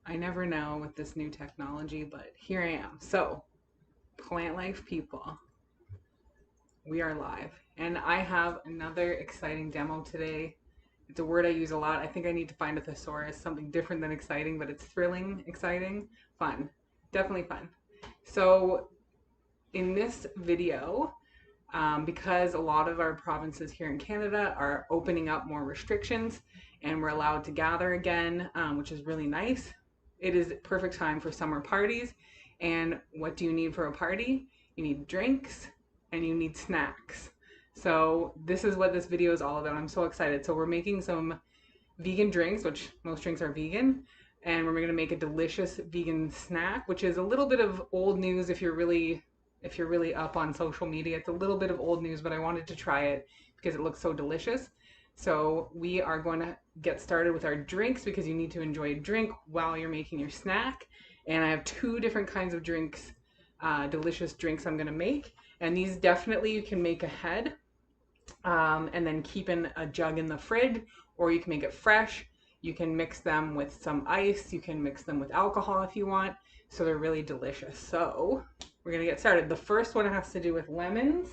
I never know with this new technology, but here I am. So, plant life people, we are live. And I have another exciting demo today. It's a word I use a lot. I think I need to find a thesaurus, something different than exciting, but it's thrilling, exciting, fun. Definitely fun. So, in this video, because a lot of our provinces here in Canada are opening up more restrictions and we're allowed to gather again, which is really nice. It is perfect time for summer parties. And what do you need for a party? You need drinks and you need snacks. So this is what this video is all about. I'm so excited. So we're making some vegan drinks, which most drinks are vegan, and we're going to make a delicious vegan snack, which is a little bit of old news if you're really up on social media. It's a little bit of old news, but I wanted to try it because it looks so delicious. So we are going to get started with our drinks because you need to enjoy a drink while you're making your snack. And I have two different kinds of drinks, delicious drinks I'm going to make. And these definitely you can make ahead and then keep in a jug in the fridge, or you can make it fresh. You can mix them with some ice. You can mix them with alcohol if you want. So they're really delicious. So we're going to get started. The first one has to do with lemons.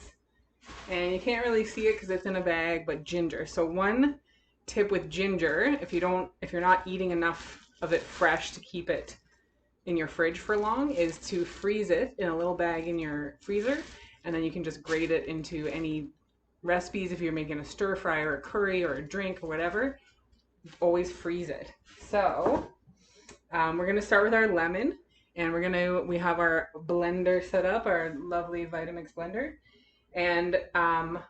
And you can't really see it because it's in a bag, but ginger. So one tip with ginger, if you're not eating enough of it fresh to keep it in your fridge for long, is to freeze it in a little bag in your freezer. And then you can just grate it into any recipes. If you're making a stir fry or a curry or a drink or whatever, always freeze it. So we're going to start with our lemon. And we have our blender set up, our lovely Vitamix blender. And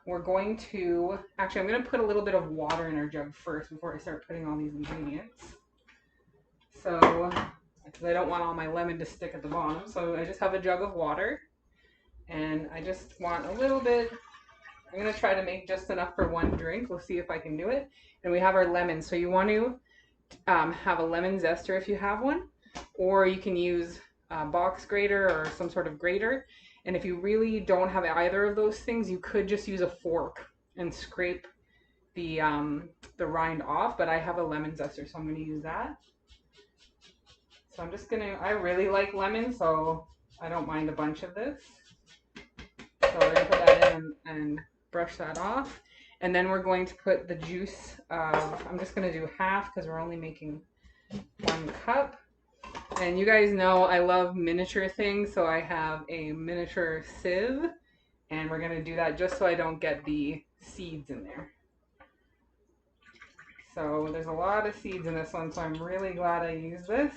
we're going to, actually I'm going to put a little bit of water in our jug first before I start putting all these ingredients. So, because I don't want all my lemon to stick at the bottom. So I just have a jug of water. And I just want a little bit, I'm going to try to make just enough for one drink. We'll see if I can do it. And we have our lemon. So you want to have a lemon zester if you have one. Or you can use a box grater or some sort of grater. And if you really don't have either of those things, you could just use a fork and scrape the rind off. But I have a lemon zester, so I'm going to use that. So I really like lemon, so I don't mind a bunch of this. So we're going to put that in and brush that off. And then we're going to put the juice of, I'm just going to do half because we're only making 1 cup. And you guys know I love miniature things, so I have a miniature sieve, and we're going to do that just so I don't get the seeds in there. So there's a lot of seeds in this one, so I'm really glad I used this.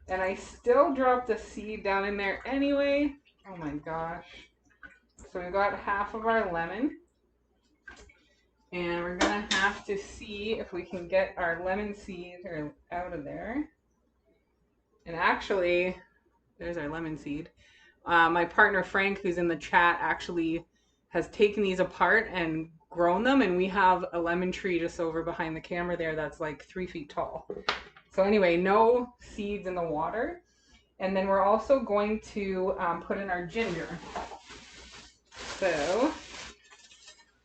And I still dropped a seed down in there anyway. Oh my gosh. So we've got half of our lemon. And we're going to have to see if we can get our lemon seeds out of there. And actually, there's our lemon seed. My partner Frank, who's in the chat, actually has taken these apart and grown them. And we have a lemon tree just over behind the camera there that's like 3 feet tall. So anyway, no seeds in the water. And then we're also going to put in our ginger. So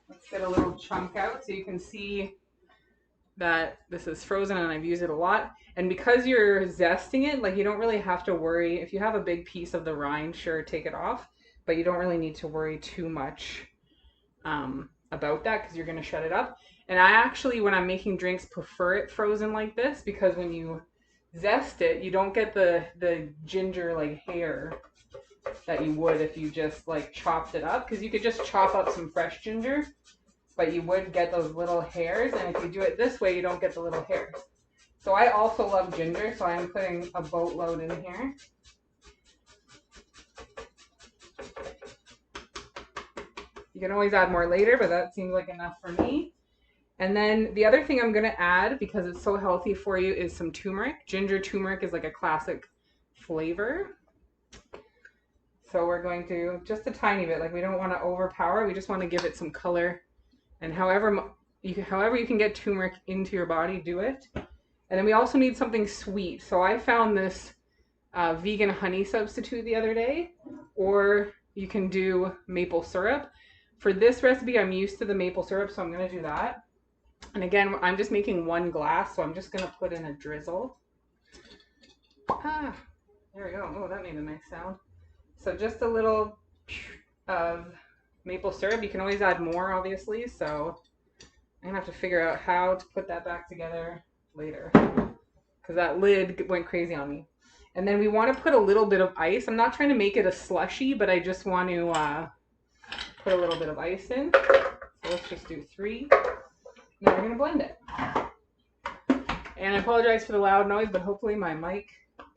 let's get a little chunk out so you can see that this is frozen and I've used it a lot. And because you're zesting it, like you don't really have to worry. If you have a big piece of the rind, sure, take it off. But you don't really need to worry too much about that because you're going to shut it up. And I actually, when I'm making drinks, prefer it frozen like this because when you zest it, you don't get the ginger like hair that you would if you just like chopped it up. Because you could just chop up some fresh ginger, but you would get those little hairs. And if you do it this way, you don't get the little hairs. So I also love ginger, so I'm putting a boatload in here. You can always add more later, but that seems like enough for me. And then the other thing I'm going to add, because it's so healthy for you, is some turmeric. Ginger turmeric is like a classic flavor. So we're going to, just a tiny bit, like we don't want to overpower, we just want to give it some color. And however you can get turmeric into your body, do it. And then we also need something sweet. So I found this vegan honey substitute the other day, or you can do maple syrup. For this recipe, I'm used to the maple syrup, so I'm going to do that. And again, I'm just making 1 glass, so I'm just going to put in a drizzle. Ah, there we go. Oh, that made a nice sound. So just a little of maple syrup. You can always add more, obviously. So I'm gonna have to figure out how to put that back together later, because that lid went crazy on me. And then we want to put a little bit of ice. I'm not trying to make it a slushy, but I just want to put a little bit of ice in. So let's just do 3. Now we're gonna blend it. And I apologize for the loud noise, but hopefully my mic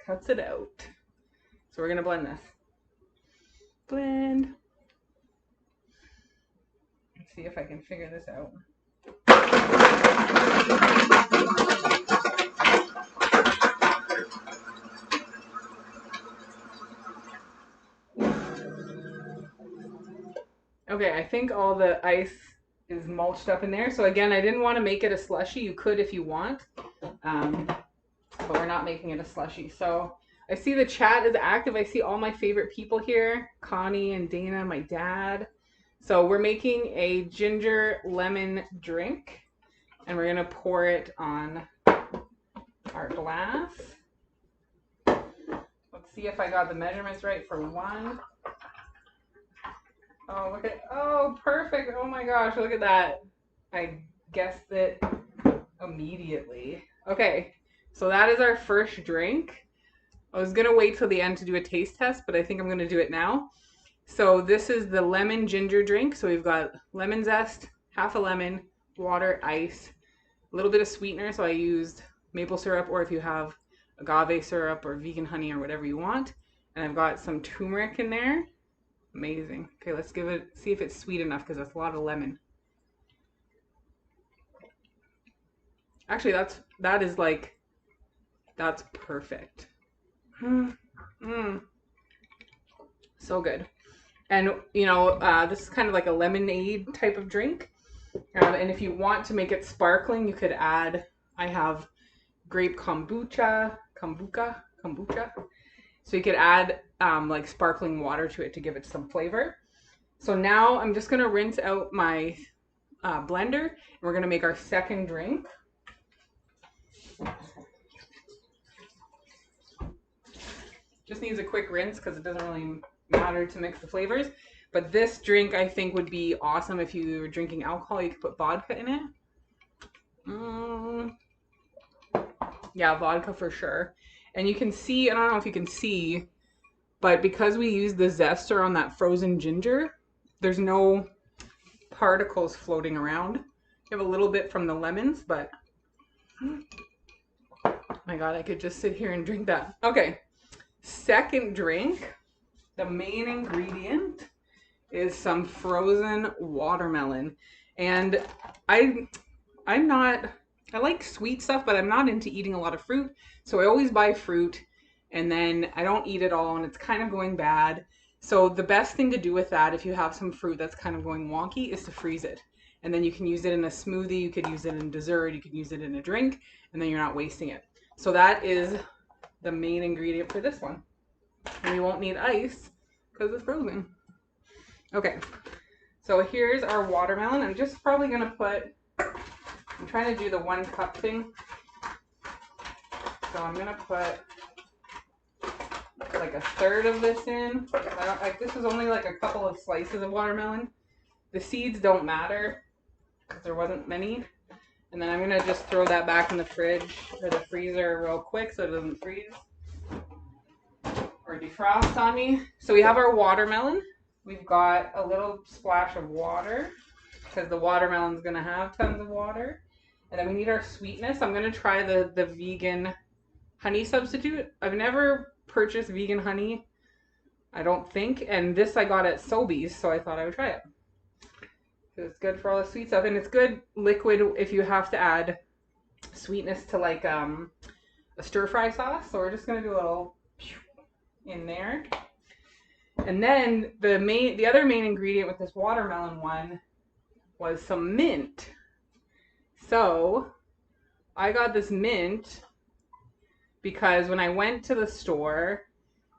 cuts it out. So we're gonna blend this. Blend. Let's see if I can figure this out. Okay, I think all the ice is mulched up in there. So again, I didn't want to make it a slushy. You could if you want, but we're not making it a slushy. So I see the chat is active. I see all my favorite people here, Connie and Dana, my dad. So we're making a ginger lemon drink, and we're gonna pour it on our glass. Let's see if I got the measurements right for 1. Oh, look at, oh, perfect. Oh my gosh, look at that. I guessed it immediately. Okay, so that is our first drink. I was gonna wait till the end to do a taste test, but I think I'm gonna do it now. So this is the lemon ginger drink. So we've got lemon zest, half a lemon, water, ice, a little bit of sweetener. So I used maple syrup, or if you have agave syrup or vegan honey or whatever you want. And I've got some turmeric in there. Amazing. Okay, let's give it, see if it's sweet enough, because that's a lot of lemon. Actually, that's perfect. So good. And you know, this is kind of like a lemonade type of drink. And if you want to make it sparkling, you could add, I have grape kombucha. So you could add like sparkling water to it to give it some flavor. So now I'm just gonna rinse out my blender, and we're gonna make our second drink. Just needs a quick rinse because it doesn't really matter to mix the flavors. But this drink I think would be awesome if you were drinking alcohol. You could put vodka in it. Yeah, vodka for sure. And you can see, I don't know if you can see, but because we use the zester on that frozen ginger, there's no particles floating around. You have a little bit from the lemons, but oh my God, I could just sit here and drink that. Okay, second drink. The main ingredient is some frozen watermelon. And I like sweet stuff, but I'm not into eating a lot of fruit. So I always buy fruit and then I don't eat it all and it's kind of going bad. So the best thing to do with that, if you have some fruit that's kind of going wonky, is to freeze it. And then you can use it in a smoothie, you could use it in dessert, you could use it in a drink, and then you're not wasting it. So that is the main ingredient for this one. And you won't need ice because it's frozen. Okay, so here's our watermelon. I'm just probably gonna put, I'm trying to do the 1 cup thing. So I'm gonna put like a third of this in. This is only like a couple of slices of watermelon. The seeds don't matter because there wasn't many. And then I'm gonna just throw that back in the fridge or the freezer real quick so it doesn't freeze or defrost on me. So we have our watermelon. We've got a little splash of water because the watermelon's gonna have tons of water. And then we need our sweetness. I'm gonna try the vegan honey substitute. I've never purchased vegan honey, I don't think. And this I got at Sobeys, so I thought I would try it. It's good for all the sweet stuff. And it's good liquid if you have to add sweetness to like a stir fry sauce. So we're just gonna do a little in there. And then the other main ingredient with this watermelon one was some mint. So I got this mint because when I went to the store,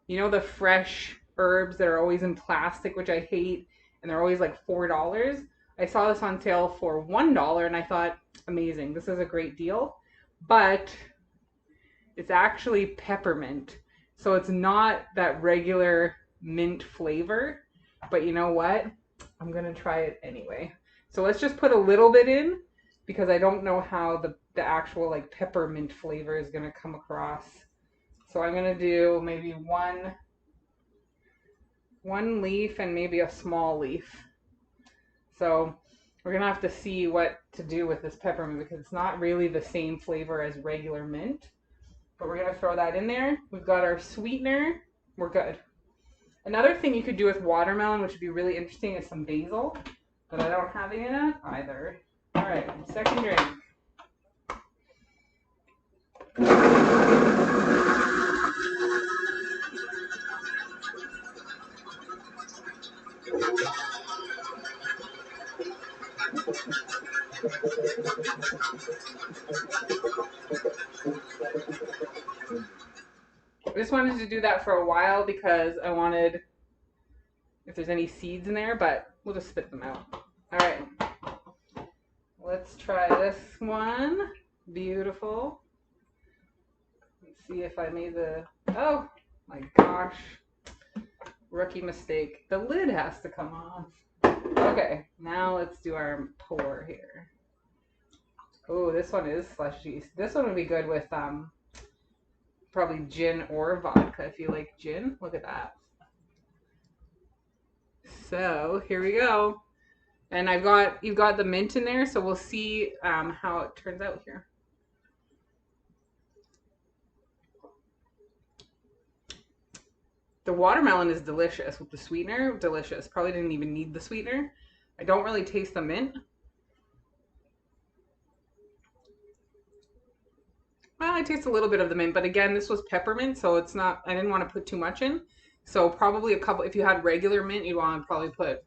you know the fresh herbs that are always in plastic, which I hate, and they're always like $4. I saw this on sale for $1 and I thought, amazing, this is a great deal. But It's actually peppermint. So it's not that regular mint flavor, but you know what? I'm gonna try it anyway. So let's just put a little bit in because I don't know how the actual like peppermint flavor is gonna come across. So I'm gonna do maybe one leaf and maybe a small leaf. So we're gonna have to see what to do with this peppermint because it's not really the same flavor as regular mint. But we're gonna throw that in there. We've got our sweetener. We're good. Another thing you could do with watermelon, which would be really interesting, is some basil. But I don't have any of that either. All right, second drink. I just wanted to do that for a while because I wanted if there's any seeds in there, but we'll just spit them out. All right, let's try this one. Beautiful. Let's see if I made the, oh my gosh, rookie mistake. The lid has to come off. Okay, now let's do our pour here. Oh, this one is slushy. This one would be good with probably gin or vodka if you like gin. Look at that. So here we go. And you've got the mint in there, so we'll see how it turns out here. The watermelon is delicious with the sweetener. Delicious. Probably didn't even need the sweetener. I don't really taste the mint. Well, I taste a little bit of the mint, but again, this was peppermint, so it's not, I didn't want to put too much in. So probably a couple, if you had regular mint, you'd want to probably put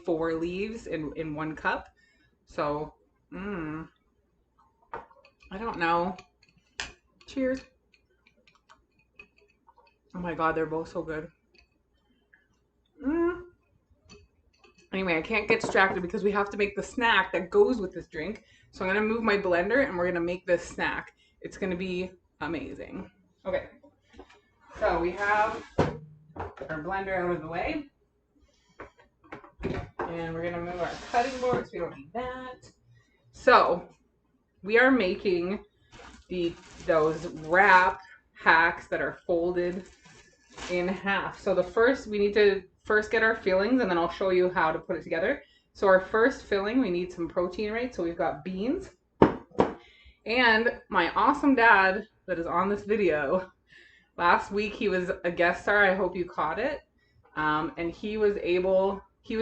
4 leaves in 1 cup. So, I don't know. Cheers. Oh my God, they're both so good. Anyway, I can't get distracted because we have to make the snack that goes with this drink. So I'm going to move my blender and we're going to make this snack. It's going to be amazing. Okay, so we have our blender out of the way. And we're going to move our cutting board so we don't need that. So we are making those wrap hacks that are folded in half. So we need to first get our fillings and then I'll show you how to put it together. So our first filling, we need some protein, right? So we've got beans. And my awesome dad that is on this video, last week he was a guest star. I hope you caught it. And he was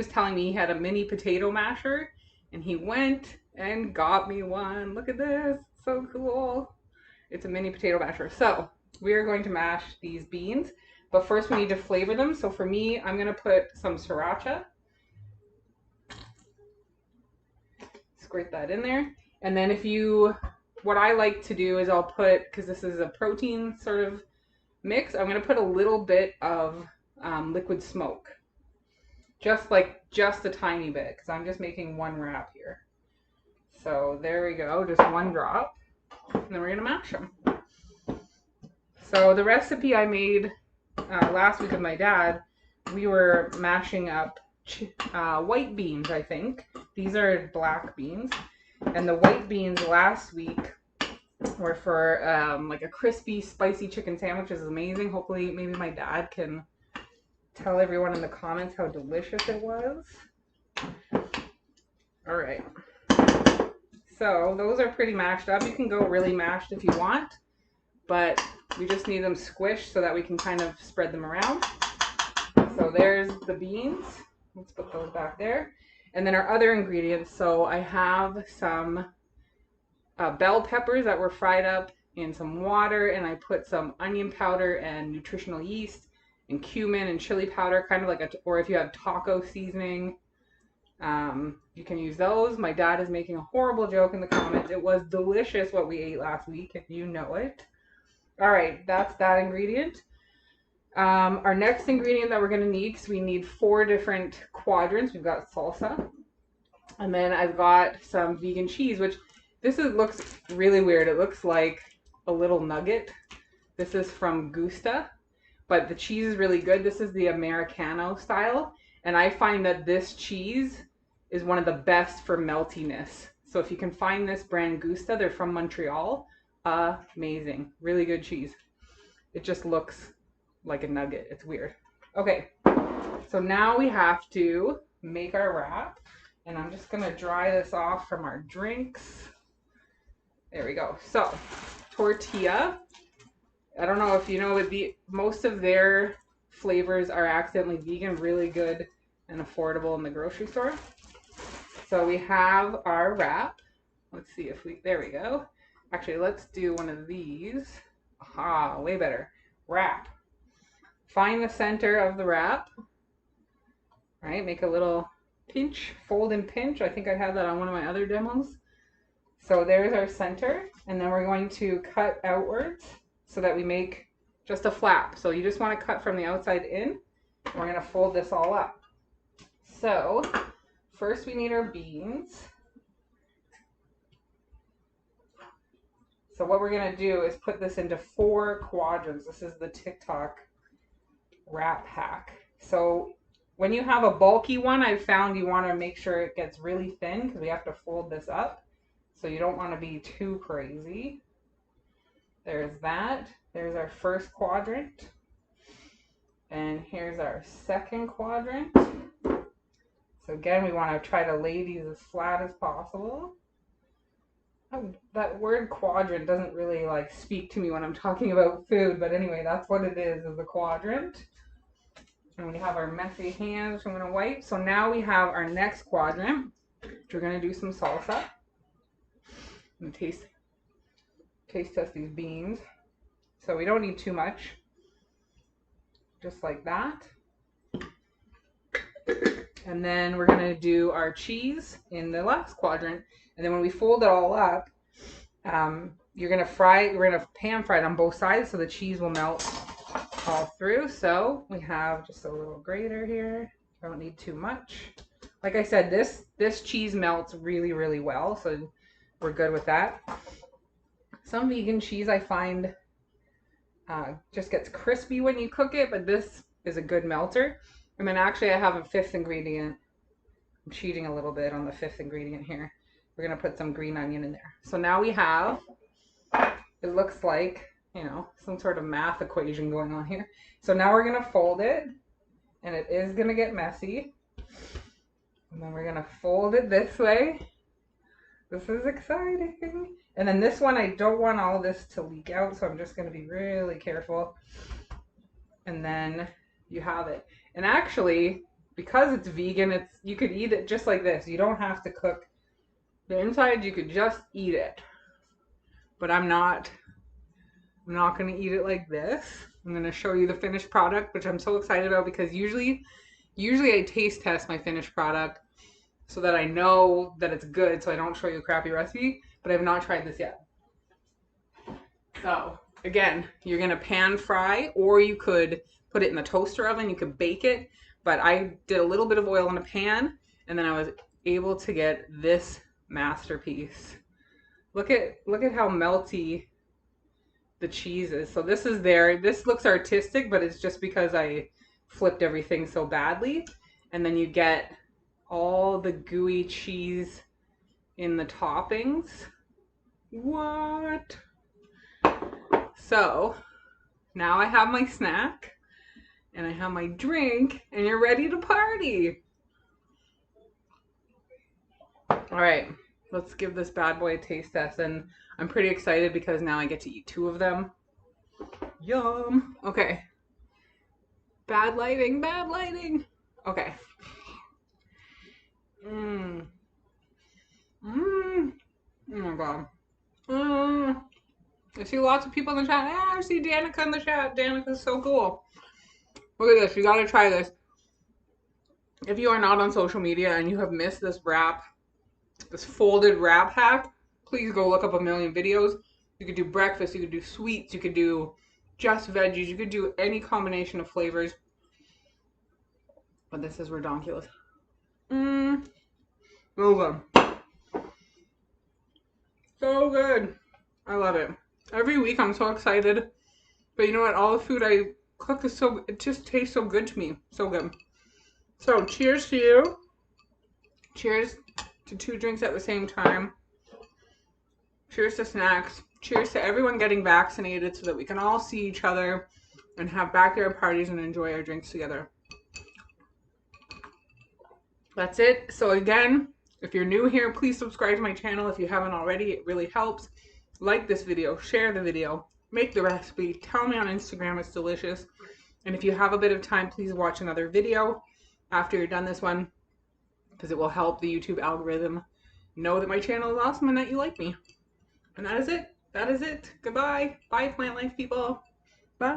telling me he had a mini potato masher and he went and got me one. Look at this, so cool. It's a mini potato masher. So we are going to mash these beans, but first we need to flavor them. So for me, I'm gonna put some sriracha. Squirt that in there. And then what I like to do is I'll put, because this is a protein sort of mix, I'm gonna put a little bit of liquid smoke. Just a tiny bit, because I'm just making 1 wrap here. So there we go, just 1 drop. And then we're gonna mash them. So the recipe I made last week with my dad, we were mashing up white beans, I think. These are black beans. And the white beans last week were for like a crispy, spicy chicken sandwich. Is amazing. Hopefully, maybe my dad can tell everyone in the comments how delicious it was. All right. So those are pretty mashed up. You can go really mashed if you want, but we just need them squished so that we can kind of spread them around. So there's the beans. Let's put those back there. And then our other ingredients. So I have some bell peppers that were fried up in some water, and I put some onion powder and nutritional yeast and cumin and chili powder, kind of like or if you have taco seasoning, you can use those. My dad is making a horrible joke in the comments. It was delicious what we ate last week, if you know it. All right, that's that ingredient. Our next ingredient that we're going to need, because we need 4 different quadrants. We've got salsa, and then I've got some vegan cheese, which looks really weird. It looks like a little nugget, This is from Gusta, but the cheese is really good. This is the Americano style, and I find that this cheese is one of the best for meltiness. So if you can find this brand Gusta, they're from Montreal. Amazing. Really good cheese. It just looks like a nugget. It's weird. Okay, so now we have to make our wrap, and I'm just gonna dry this off from our drinks. There we go. So, tortilla. I don't know if you know, but most of their flavors are accidentally vegan, really good and affordable in the grocery store. So we have our wrap. Let's see if there we go. Actually, let's do one of these. Aha, way better. Wrap. Find the center of the wrap. All right, make a little pinch, fold and pinch. I think I had that on one of my other demos. So there's our center, and then we're going to cut outwards so that we make just a flap. So you just want to cut from the outside in. We're going to fold this all up. So first we need our beans. So what we're going to do is put this into 4 quadrants. This is the TikTok wrap hack. So when you have a bulky one, I've found you want to make sure it gets really thin because we have to fold this up. So you don't want to be too crazy. There's that. There's our first quadrant. And here's our second quadrant. So again, we want to try to lay these as flat as possible. That word quadrant doesn't really like speak to me when I'm talking about food, but anyway, that's what it is a quadrant. And we have our messy hands, which I'm going to wipe. So now we have our next quadrant, which we're going to do some salsa. I'm going to taste test these beans. So we don't need too much. Just like that. And then we're going to do our cheese in the last quadrant. And then when we fold it all up, we're going to pan fry it on both sides so the cheese will melt all through. So we have just a little grater here. Don't need too much. Like I said, this cheese melts really, really well. So we're good with that. Some vegan cheese I find just gets crispy when you cook it, but this is a good melter. And then actually I have a 5th ingredient. I'm cheating a little bit on the 5th ingredient here. We're going to put some green onion in there. So now we have, it looks like, you know, some sort of math equation going on here. So now we're going to fold it, and it is going to get messy. And then we're going to fold it this way. This is exciting. And then this one, I don't want all this to leak out, so I'm just going to be really careful. And then you have it. And actually, because it's vegan, you could eat it just like this. You don't have to cook the inside. You could just eat it. But I'm not going to eat it like this. I'm going to show you the finished product, which I'm so excited about because usually I taste test my finished product so that I know that it's good, so I don't show you a crappy recipe, but I have not tried this yet. So again, you're going to pan fry, or you could put it in the toaster oven. You could bake it, but I did a little bit of oil in a pan, and then I was able to get this masterpiece. Look at how melty the cheese is. So this is there. This looks artistic, but it's just because I flipped everything so badly. And then you get all the gooey cheese in the toppings. What? So now I have my snack and I have my drink, and you're ready to party. All right, let's give this bad boy a taste test. And I'm pretty excited because now I get to eat 2 of them. Yum. Okay. Bad lighting, bad lighting. Okay. Oh my god. I see lots of people in the chat. I see Danica in the chat. Danica's so cool. Look at this. You gotta try this. If you are not on social media and you have missed this wrap, this folded wrap hack, please go look up a million videos. You could do breakfast, you could do sweets, you could do just veggies, you could do any combination of flavors. But this is redonkulous. So good. So good. I love it. Every week I'm so excited But you know what? All the food I cook is it just tastes so good to me. So good. So cheers to you. Cheers to 2 drinks at the same time. Cheers to snacks. Cheers to everyone getting vaccinated so that we can all see each other and have backyard parties and enjoy our drinks together. That's it. So again, if you're new here, please subscribe to my channel if you haven't already. It really helps. Like this video, share the video, make the recipe, tell me on Instagram it's delicious. And if you have a bit of time, please watch another video after you're done this one, because it will help the YouTube algorithm know that my channel is awesome and that you like me. And that is it. That is it. Goodbye. Bye, plant life people. Bye.